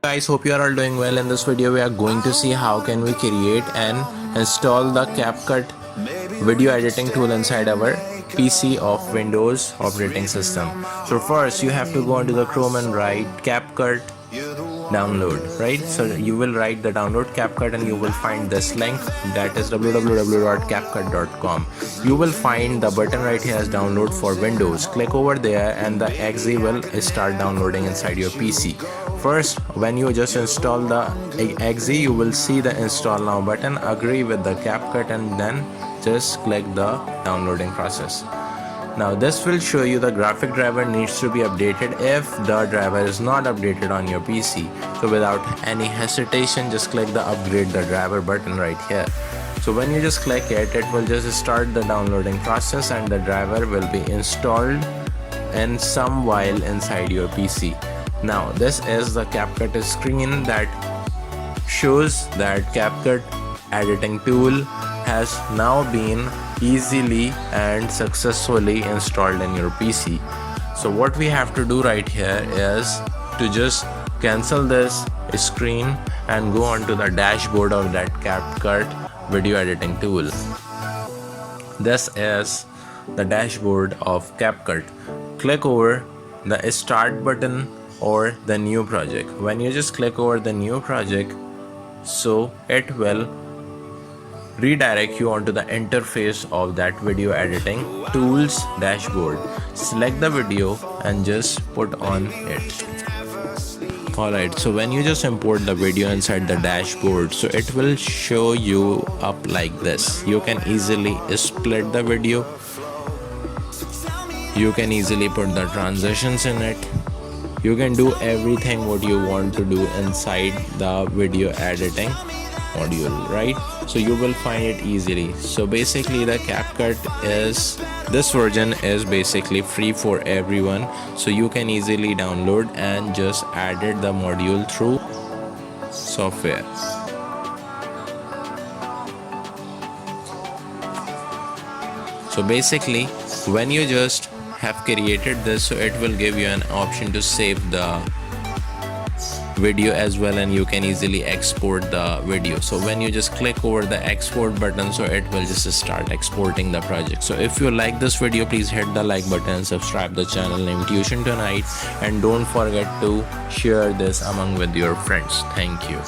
Guys, hope you are all doing well. In this video we are going to see how can we create and install the CAPCUT video editing tool inside our PC of Windows operating system. So first you have to go into the Chrome and write CAPCUT download, right? So you will write the download CAPCUT and you will find this link, that is www.capcut.com. You will find the button right here as download for Windows. Click over there and the exe will start downloading inside your PC. First, when you just install the exe, you will see the install now button, agree with the CAPCUT and then just click the downloading process. Now this will show you the graphic driver needs to be updated if the driver is not updated on your PC. So without any hesitation, just click the upgrade the driver button right here. So when you just click it, it will just start the downloading process and the driver will be installed in some while inside your PC. Now this is the CAPCUT screen that shows that CAPCUT editing tool has now been easily and successfully installed in your PC. So what we have to do right here is to just cancel this screen and go onto the dashboard of that CAPCUT video editing tool. This is the dashboard of CAPCUT. Click over the start button or the new project. When you just click over the new project, so it will redirect you onto the interface of that video editing tools dashboard. Select the video and just put on it. Alright, so when you just import the video inside the dashboard, so it will show you up like this. You can easily split the video. You can easily put the transitions in it. You can do everything what you want to do inside the video editing module, right? So you will find it easily. So basically the CAPCUT is, this version is basically free for everyone, so you can easily download and just added the module through software. So basically when you just have created this, so it will give you an option to save the video as well, and you can easily export the video. So when you just click over the export button, so it will just start exporting the project. So if you like this video, please hit the like button and subscribe the channel named Tuition Tonight, and don't forget to share this among with your friends. Thank you.